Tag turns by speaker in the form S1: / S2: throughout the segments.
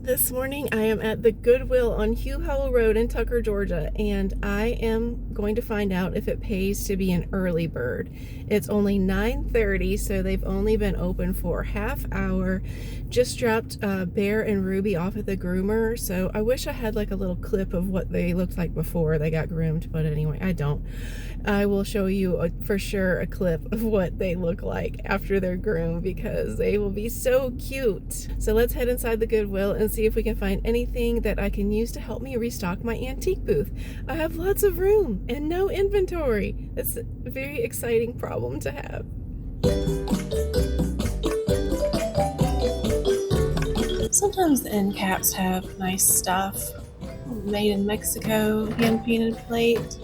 S1: This morning I am at the Goodwill on Hugh Howell Road in Tucker, Georgia, and I am going to find out if it pays to be an early bird. It's only 9:30, so they've only been open for half hour. Just dropped Bear and Ruby off at the groomer, so I wish I had like a little clip of what they looked like before they got groomed, but anyway, I don't. I will show you for sure a clip of what they look like after they're groomed because they will be so cute. So let's head inside the Goodwill and see if we can find anything that I can use to help me restock my antique booth. I have lots of room and no inventory. It's a very exciting problem to have. Sometimes the end caps have nice stuff. Made in Mexico, hand painted plate,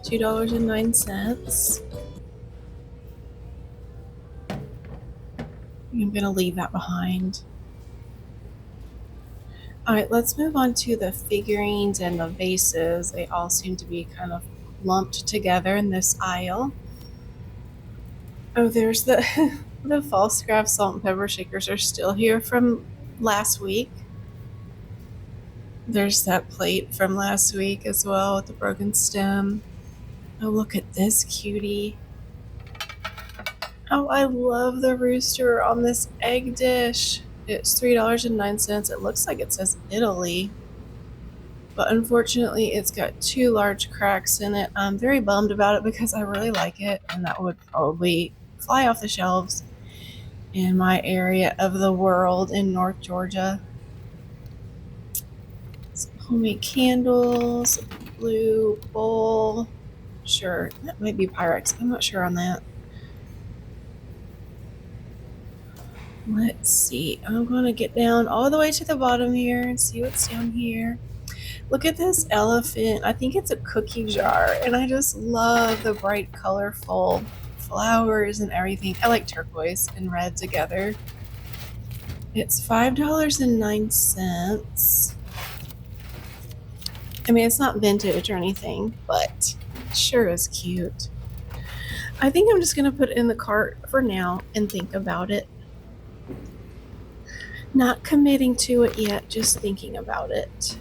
S1: $2.09. I'm gonna leave that behind. All right, let's move on to the figurines and the vases. They all seem to be kind of lumped together in this aisle. Oh, there's the the false craft salt and pepper shakers are still here from last week. There's that plate from last week as well with the broken stem. Oh, look at this cutie. Oh, I love the rooster on this egg dish. It's $3.09. It looks like it says Italy, but unfortunately it's got two large cracks in it. I'm very bummed about it because I really like it, and that would probably fly off the shelves in my area of the world in North Georgia. Some homemade candles, a blue bowl. Sure, that might be Pyrex. I'm not sure on that. Let's see. I'm going to get down all the way to the bottom here and see what's down here. Look at this elephant. I think it's a cookie jar, and I just love the bright, colorful flowers and everything. I like turquoise and red together. It's $5.09. I mean, it's not vintage or anything, but it sure is cute. I think I'm just going to put it in the cart for now and think about it. Not committing to it yet, just thinking about it.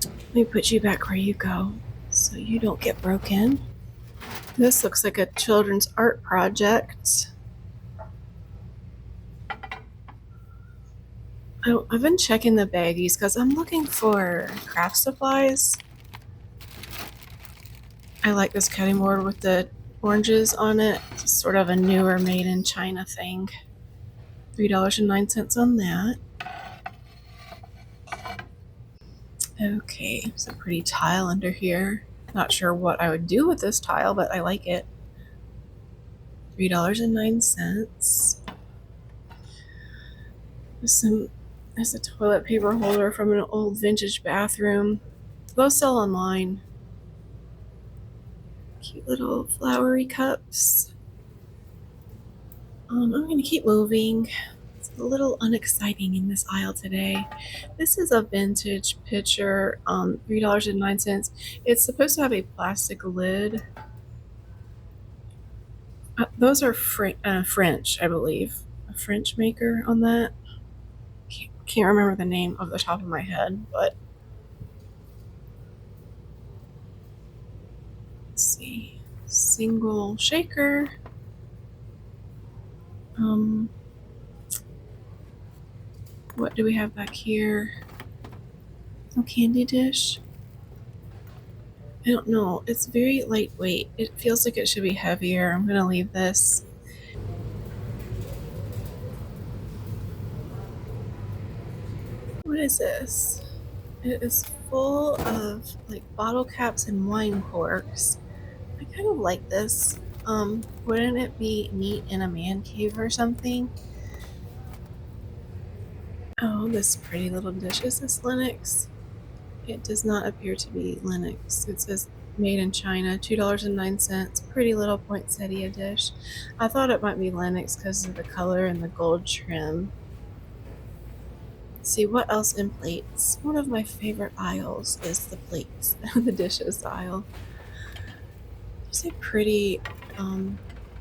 S1: Let me put you back where you go so you don't get broken. This looks like a children's art project. I've been checking the baggies because I'm looking for craft supplies. I like this cutting board with the oranges on it. It's sort of a newer made in China thing. $3.09 on that. Okay, it's a pretty tile under here. Not sure what I would do with this tile, but I like it. $3.09. There's a toilet paper holder from an old vintage bathroom. Those sell online. Cute little flowery cups. I'm going to keep moving. It's a little unexciting in this aisle today. This is a vintage pitcher, $3.09. It's supposed to have a plastic lid. Those are French, I believe. A French maker on that. Can't remember the name off the top of my head, but let's see. Single shaker. What do we have back here? No candy dish. I don't know. It's very lightweight. It feels like it should be heavier. I'm gonna leave this. What is this? It is full of like bottle caps and wine corks. I kind of like this. Wouldn't it be neat in a man cave or something? Oh, this pretty little dish. Is this Lenox? It does not appear to be Lenox. It says made in China, $2.09. Pretty little poinsettia dish. I thought it might be Lenox because of the color and the gold trim. Let's see what else in plates. One of my favorite aisles is the plates, the dishes aisle. There's a pretty,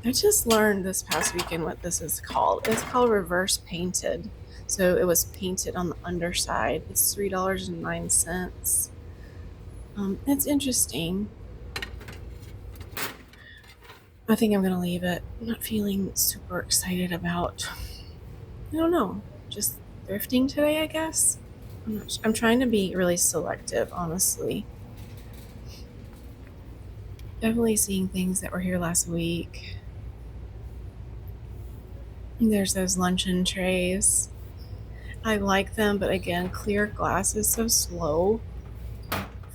S1: I just learned this past weekend what this is called. It's called reverse painted. So it was painted on the underside. It's $3.09. It's interesting. I think I'm gonna leave it. I'm not feeling super excited about, I don't know, just thrifting today, I guess. I'm trying to be really selective, honestly. Definitely seeing things that were here last week. There's those luncheon trays. I like them, but again, clear glass is so slow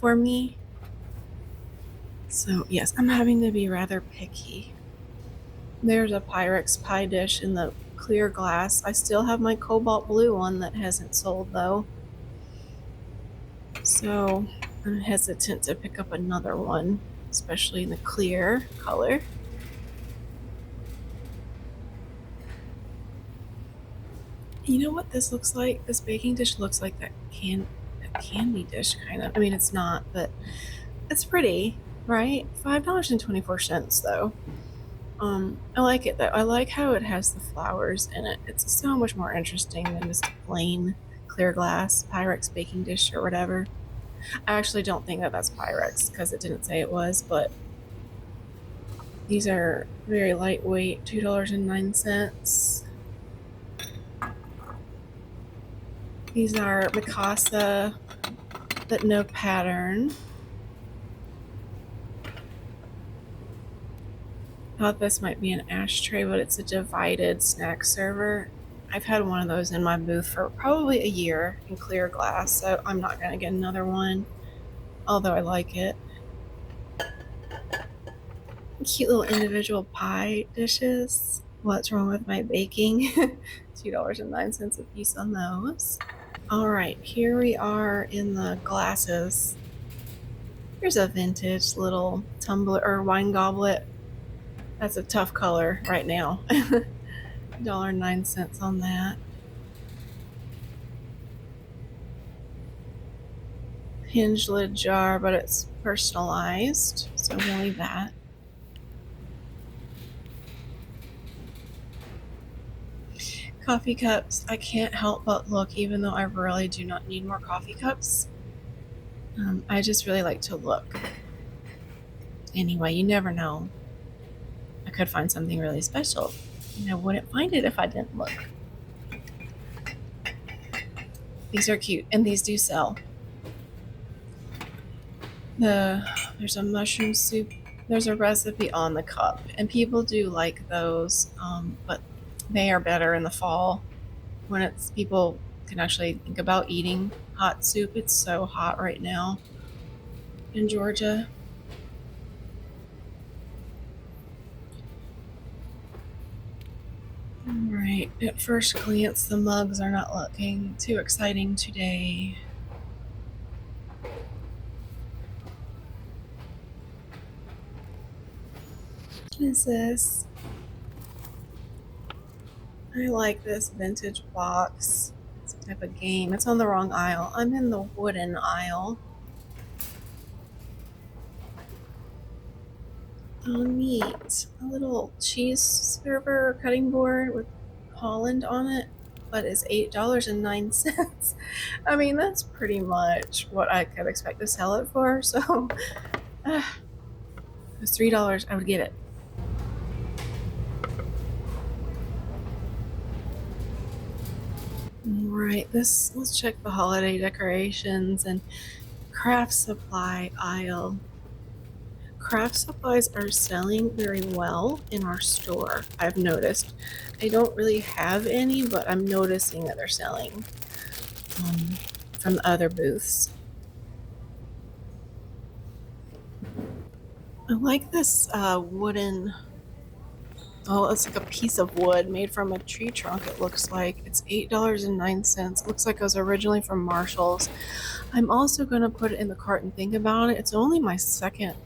S1: for me. So yes, I'm having to be rather picky. There's a Pyrex pie dish in the clear glass. I still have my cobalt blue one that hasn't sold though. So I'm hesitant to pick up another one, especially in the clear color. You know what this looks like? This baking dish looks like that candy dish kind of. I mean, it's not, but it's pretty, right? $5.24 though. I like it though. I like how it has the flowers in it. It's so much more interesting than just a plain clear glass Pyrex baking dish or whatever. I actually don't think that that's Pyrex because it didn't say it was, but these are very lightweight, $2.09. These are Mikasa, but no pattern. I thought this might be an ashtray, but it's a divided snack server. I've had one of those in my booth for probably a year in clear glass, so I'm not going to get another one, although I like it. Cute little individual pie dishes. What's wrong with my baking? $2.09 a piece on those. All right, here we are in the glasses. Here's a vintage little tumbler or wine goblet. That's a tough color right now. $1.09 on that. Hinge lid jar, but it's personalized, so we'll leave that. Coffee cups. I can't help but look, even though I really do not need more coffee cups. I just really like to look. Anyway, you never know. I could find something really special, and I wouldn't find it if I didn't look. These are cute, and these do sell. There's a mushroom soup. There's a recipe on the cup, and people do like those, but they are better in the fall when it's people can actually think about eating hot soup. It's so hot right now in Georgia. All right, at first glance, the mugs are not looking too exciting today. What is this? I like this vintage box. Some type of game. It's on the wrong aisle. I'm in the wooden aisle. Oh, neat. A little cheese server cutting board with Holland on it, but it's $8.09. I mean, that's pretty much what I could expect to sell it for. So, it was $3. I would get it. Right, let's check the holiday decorations and craft supply aisle. Craft supplies are selling very well in our store, I've noticed. I don't really have any, but I'm noticing that they're selling from the other booths. I like this wooden, oh, it's like a piece of wood made from a tree trunk, it looks like. It's $8.09. Looks like it was originally from Marshall's. I'm also going to put it in the cart and think about it. It's only my second,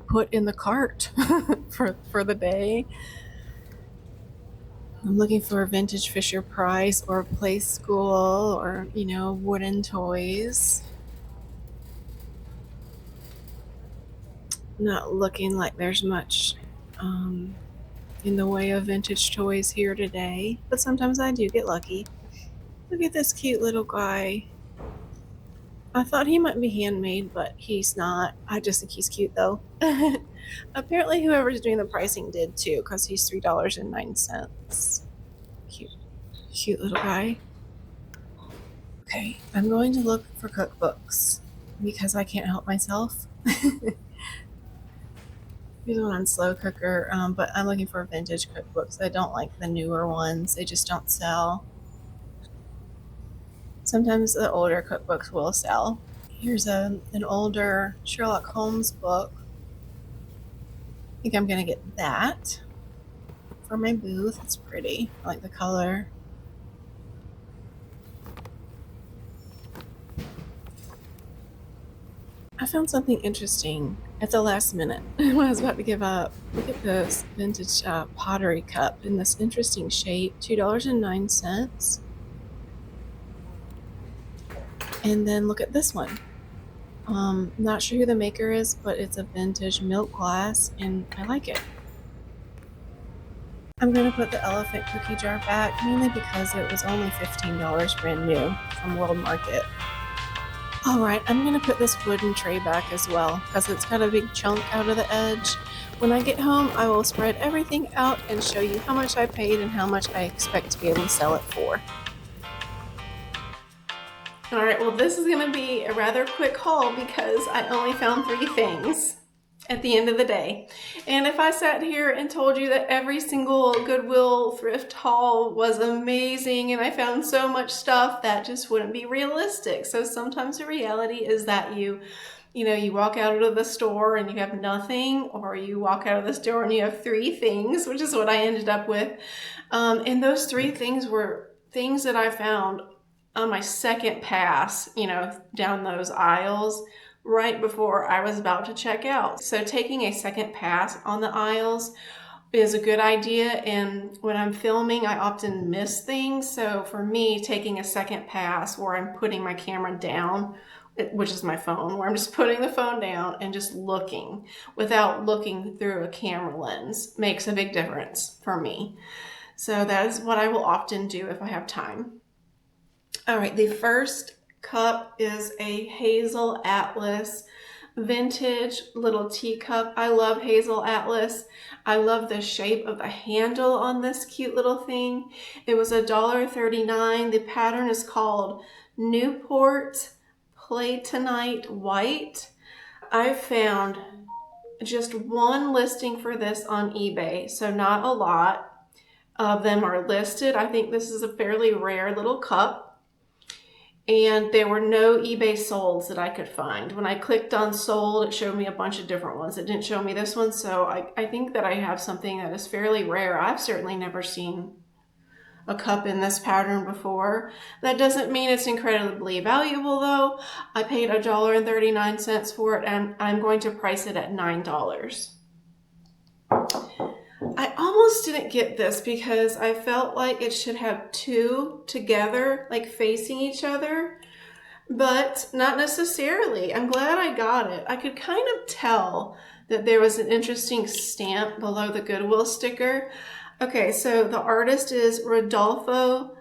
S1: put in the cart for the day. I'm looking for vintage Fisher Price or Play School or, wooden toys. Not looking like there's much in the way of vintage toys here today, but sometimes I do get lucky. Look at this cute little guy. I thought he might be handmade, but he's not. I just think he's cute though. Apparently whoever's doing the pricing did too, because he's $3.09. Cute, cute little guy. Okay, I'm going to look for cookbooks because I can't help myself. Here's one on slow cooker, but I'm looking for vintage cookbooks. I don't like the newer ones. They just don't sell. Sometimes the older cookbooks will sell. Here's an older Sherlock Holmes book. I think I'm gonna get that for my booth. It's pretty. I like the color. I found something interesting at the last minute when I was about to give up. Look at this vintage pottery cup in this interesting shape, $2.09. And then look at this one. Not sure who the maker is, but it's a vintage milk glass and I like it. I'm going to put the elephant cookie jar back, mainly because it was only $15 brand new from World Market. Alright, I'm going to put this wooden tray back as well, because it's got a big chunk out of the edge. When I get home, I will spread everything out and show you how much I paid and how much I expect to be able to sell it for. Alright, well this is going to be a rather quick haul because I only found 3 things at the end of the day. And if I sat here and told you that every single Goodwill thrift haul was amazing and I found so much stuff, that just wouldn't be realistic. So sometimes the reality is that you walk out of the store and you have nothing, or you walk out of the store and you have 3 things, which is what I ended up with. And those 3 things were things that I found on my second pass, down those aisles right before I was about to check out. So taking a second pass on the aisles is a good idea. And when I'm filming, I often miss things. So for me, taking a second pass where I'm putting my camera down, which is my phone, where I'm just putting the phone down and just looking without looking through a camera lens makes a big difference for me. So that is what I will often do if I have time. All right, the first cup is a Hazel Atlas vintage little teacup. I love Hazel Atlas. I love the shape of the handle on this cute little thing. It was $1.39. The pattern is called Newport Platonite White. I found just one listing for this on eBay, so not a lot of them are listed. I think this is a fairly rare little cup. And there were no eBay solds that I could find. When I clicked on sold, it showed me a bunch of different ones. It didn't show me this one, so I think that I have something that is fairly rare. I've certainly never seen a cup in this pattern before. That doesn't mean it's incredibly valuable though. I paid $1.39 for it and I'm going to price it at $9. I almost didn't get this because I felt like it should have 2 together, like facing each other, but not necessarily. I'm glad I got it. I could kind of tell that there was an interesting stamp below the Goodwill sticker. Okay, so the artist is Rodolfo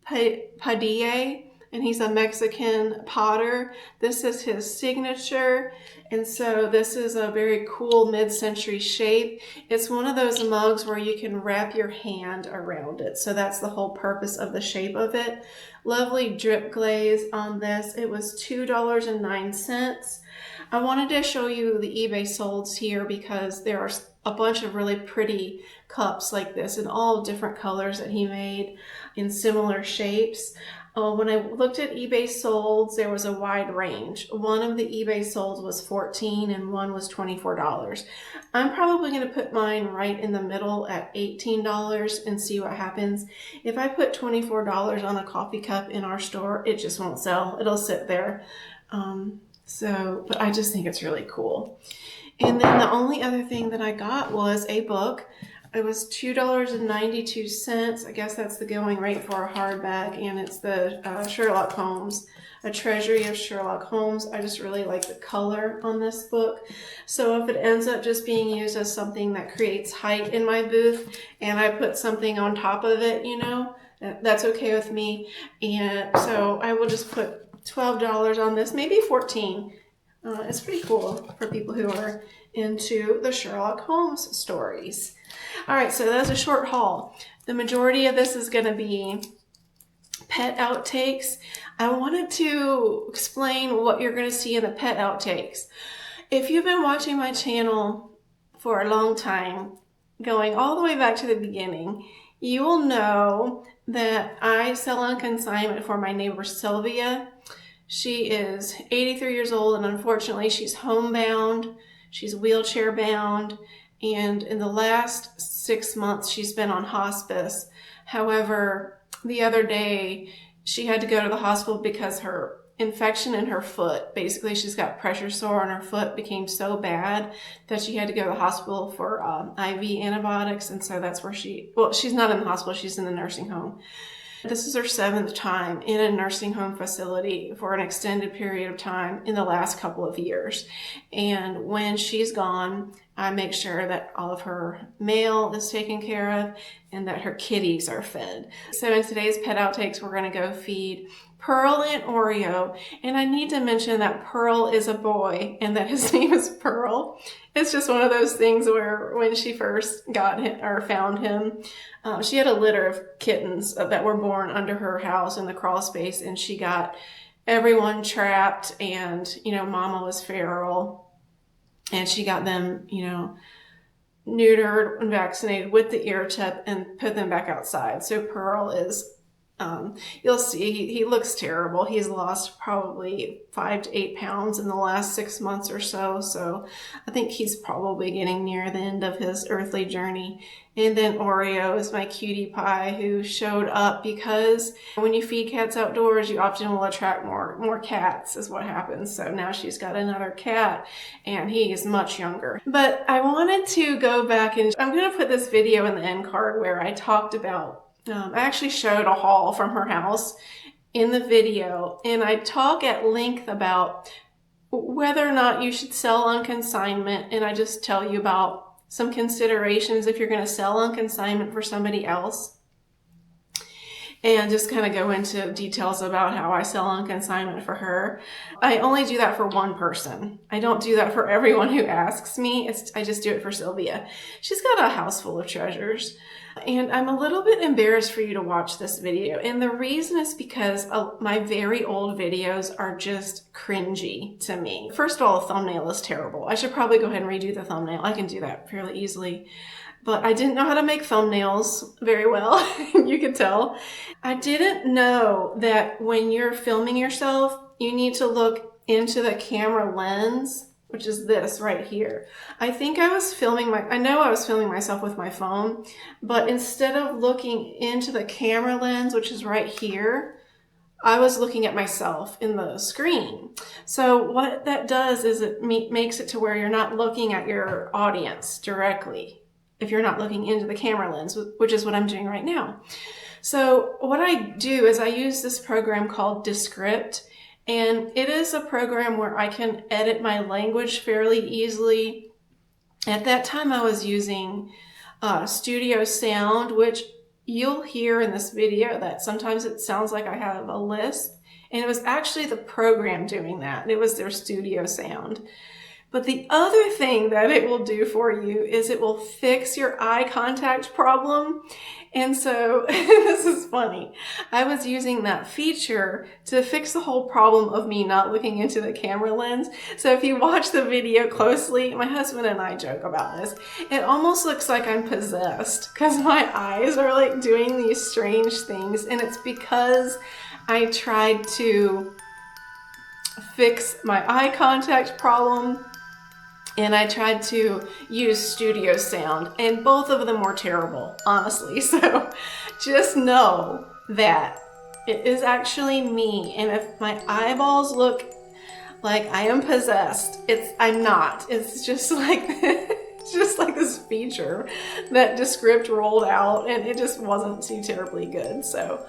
S1: Padilla, and he's a Mexican potter. This is his signature. And so this is a very cool mid-century shape. It's one of those mugs where you can wrap your hand around it. So that's the whole purpose of the shape of it. Lovely drip glaze on this. It was $2.09. I wanted to show you the eBay solds here because there are a bunch of really pretty cups like this in all different colors that he made in similar shapes. When I looked at eBay solds, there was a wide range. One of the eBay solds was $14 and one was $24. I'm probably going to put mine right in the middle at $18 and see what happens. If I put $24 on a coffee cup in our store, it just won't sell. It'll sit there. But I just think it's really cool. And then the only other thing that I got was a book. It was $2.92. I guess that's the going rate for a hardback, and it's the Sherlock Holmes, A Treasury of Sherlock Holmes. I just really like the color on this book. So if it ends up just being used as something that creates height in my booth, and I put something on top of it, you know, that's okay with me. And so I will just put $12 on this, maybe $14. It's pretty cool for people who are into the Sherlock Holmes stories. All right, so that's a short haul. The majority of this is going to be pet outtakes. I wanted to explain what you're going to see in the pet outtakes. If you've been watching my channel for a long time, going all the way back to the beginning, you will know that I sell on consignment for my neighbor Silvija. She is 83 years old, and unfortunately she's homebound, she's wheelchair bound, and in the last 6 months she's been on hospice. However, the other day she had to go to the hospital because her infection in her foot, basically she's got pressure sore on her foot, became so bad that she had to go to the hospital for IV antibiotics, and so that's where she's not in the hospital, she's in the nursing home. This is her 7th time in a nursing home facility for an extended period of time in the last couple of years. And when she's gone, I make sure that all of her mail is taken care of and that her kitties are fed. So in today's pet outtakes, we're going to go feed Pearl and Oreo. And I need to mention that Pearl is a boy and that his name is Pearl. It's just one of those things where when she first got him or found him, she had a litter of kittens that were born under her house in the crawl space, and she got everyone trapped, and, you know, mama was feral, and she got them, you know, neutered and vaccinated with the ear tip and put them back outside. So Pearl is, you'll see, he looks terrible. He's lost probably 5 to 8 pounds in the last 6 months or so. So I think he's probably getting near the end of his earthly journey. And then Oreo is my cutie pie who showed up because when you feed cats outdoors, you often will attract more cats is what happens. So now she's got another cat and he is much younger. But I wanted to go back, and I'm going to put this video in the end card where I talked about I actually showed a haul from her house in the video, and I talk at length about whether or not you should sell on consignment, and I just tell you about some considerations if you're going to sell on consignment for somebody else, and just kind of go into details about how I sell on consignment for her. I only do that for one person. I don't do that for everyone who asks me. I just do it for Silvija. She's got a house full of treasures. And I'm a little bit embarrassed for you to watch this video. And the reason is because my very old videos are just cringy to me. First of all, the thumbnail is terrible. I should probably go ahead and redo the thumbnail. I can do that fairly easily. But I didn't know how to make thumbnails very well. You can tell. I didn't know that when you're filming yourself, you need to look into the camera lens, which is this right here. I was filming myself with my phone, but instead of looking into the camera lens, which is right here, I was looking at myself in the screen. So what that does is it makes it to where you're not looking at your audience directly if you're not looking into the camera lens, which is what I'm doing right now. So what I do is I use this program called Descript, and it is a program where I can edit my language fairly easily. At that time I was using Studio Sound, which you'll hear in this video that sometimes it sounds like I have a lisp, and it was actually the program doing that. It was their Studio Sound. But the other thing that it will do for you is it will fix your eye contact problem. And so this is funny. I was using that feature to fix the whole problem of me not looking into the camera lens. So if you watch the video closely, my husband and I joke about this. It almost looks like I'm possessed because my eyes are like doing these strange things. And it's because I tried to fix my eye contact problem, and I tried to use Studio Sound, and both of them were terrible, honestly. So just know that it is actually me, and if my eyeballs look like I am possessed, I'm not. It's just like this. just like this feature that Descript rolled out, and it just wasn't too terribly good. So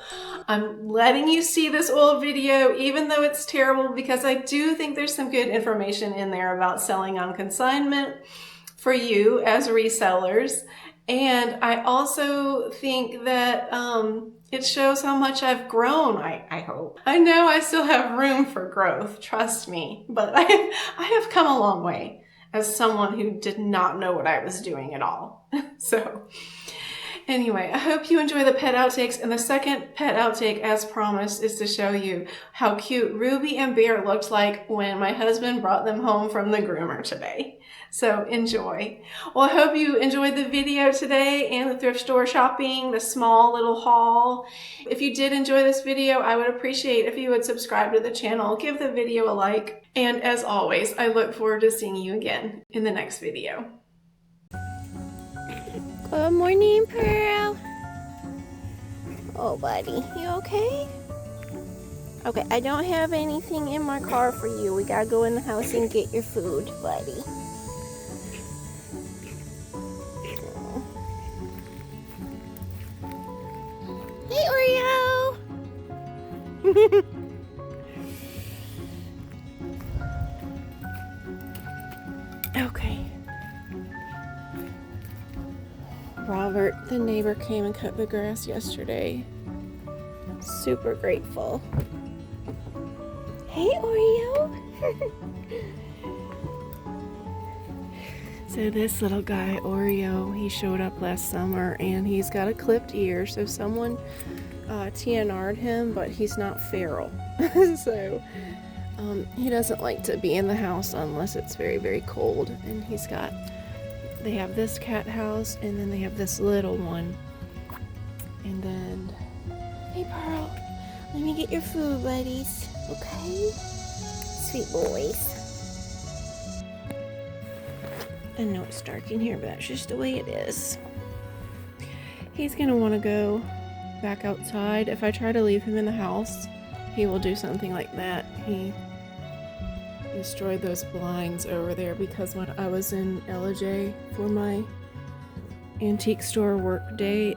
S1: I'm letting you see this old video, even though it's terrible, because I do think there's some good information in there about selling on consignment for you as resellers. And I also think that it shows how much I've grown, I hope. I know I still have room for growth, trust me, but I have come a long way as someone who did not know what I was doing at all. So anyway, I hope you enjoy the pet outtakes. And the second pet outtake, as promised, is to show you how cute Ruby and Bear looked like when my husband brought them home from the groomer today. So enjoy. Well, I hope you enjoyed the video today and the thrift store shopping, the small little haul. If you did enjoy this video, I would appreciate if you would subscribe to the channel, give the video a like, and as always, I look forward to seeing you again in the next video.
S2: Good morning, Pearl. Oh, buddy, you okay? Okay, I don't have anything in my car for you. We gotta go in the house and get your food, buddy. Hey, Oreo!
S1: Okay. Robert, the neighbor, came and cut the grass yesterday. Super grateful.
S2: Hey, Oreo!
S1: So this little guy, Oreo, he showed up last summer and he's got a clipped ear. So someone TNR'd him, but he's not feral. So he doesn't like to be in the house unless it's very, very cold. And they have this cat house, and then they have this little one. And then,
S2: Hey, Pearl, let me get your food, buddies. Okay? Sweet boys.
S1: I know it's dark in here, but that's just the way it is. He's gonna want to go back outside. If I try to leave him in the house, he will do something like that. He destroyed those blinds over there because when I was in LJ for my antique store work day,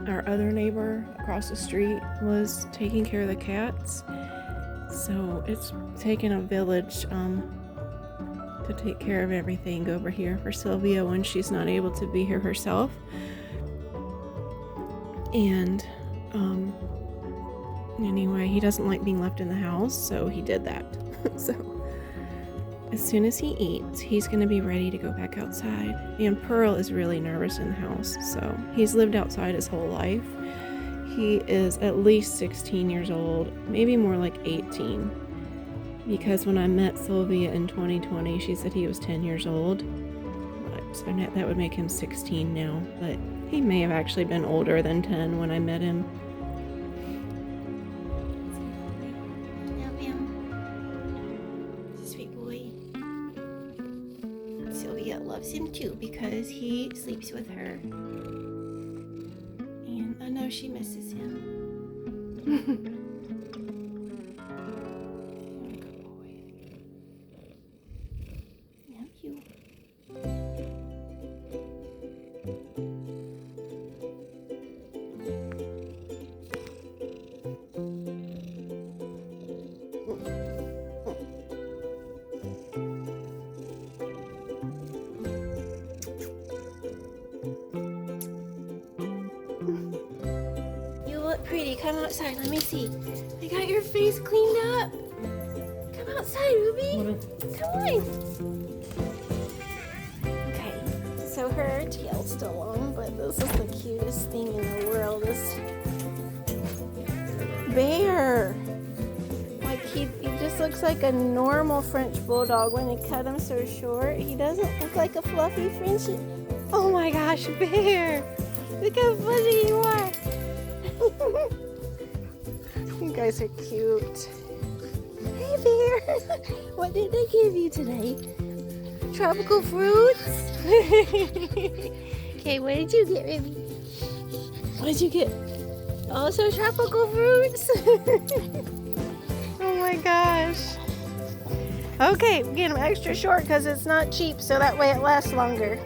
S1: our other neighbor across the street was taking care of the cats. So it's taken a village to take care of everything over here for Silvija when she's not able to be here herself. And anyway, he doesn't like being left in the house, so he did that. So as soon as he eats, he's going to be ready to go back outside. And Pearl is really nervous in the house, so he's lived outside his whole life. He is at least 16 years old, maybe more like 18. Because when I met Silvija in 2020, she said he was 10 years old. So that would make him 16 now. But he may have actually been older than 10 when I met him.
S2: Love him. Sweet boy. Silvija loves him too because he sleeps with her. And I know she misses him. Pretty, come outside, let me see. I got your face cleaned up. Come outside, Ruby. Come on. Okay, so her tail's still long, but this is the cutest thing in the world. This bear. Like he just looks like a normal French bulldog when they cut him so short. He doesn't look like a fluffy Frenchie. Oh my gosh, Bear. Look how fuzzy you are. You guys are cute. Hey, Bear. What did they give you today? Tropical fruits? Okay, what did you get, Ruby? What did you get? Also tropical fruits? Oh my gosh. Okay, get them extra short because it's not cheap, so that way it lasts longer.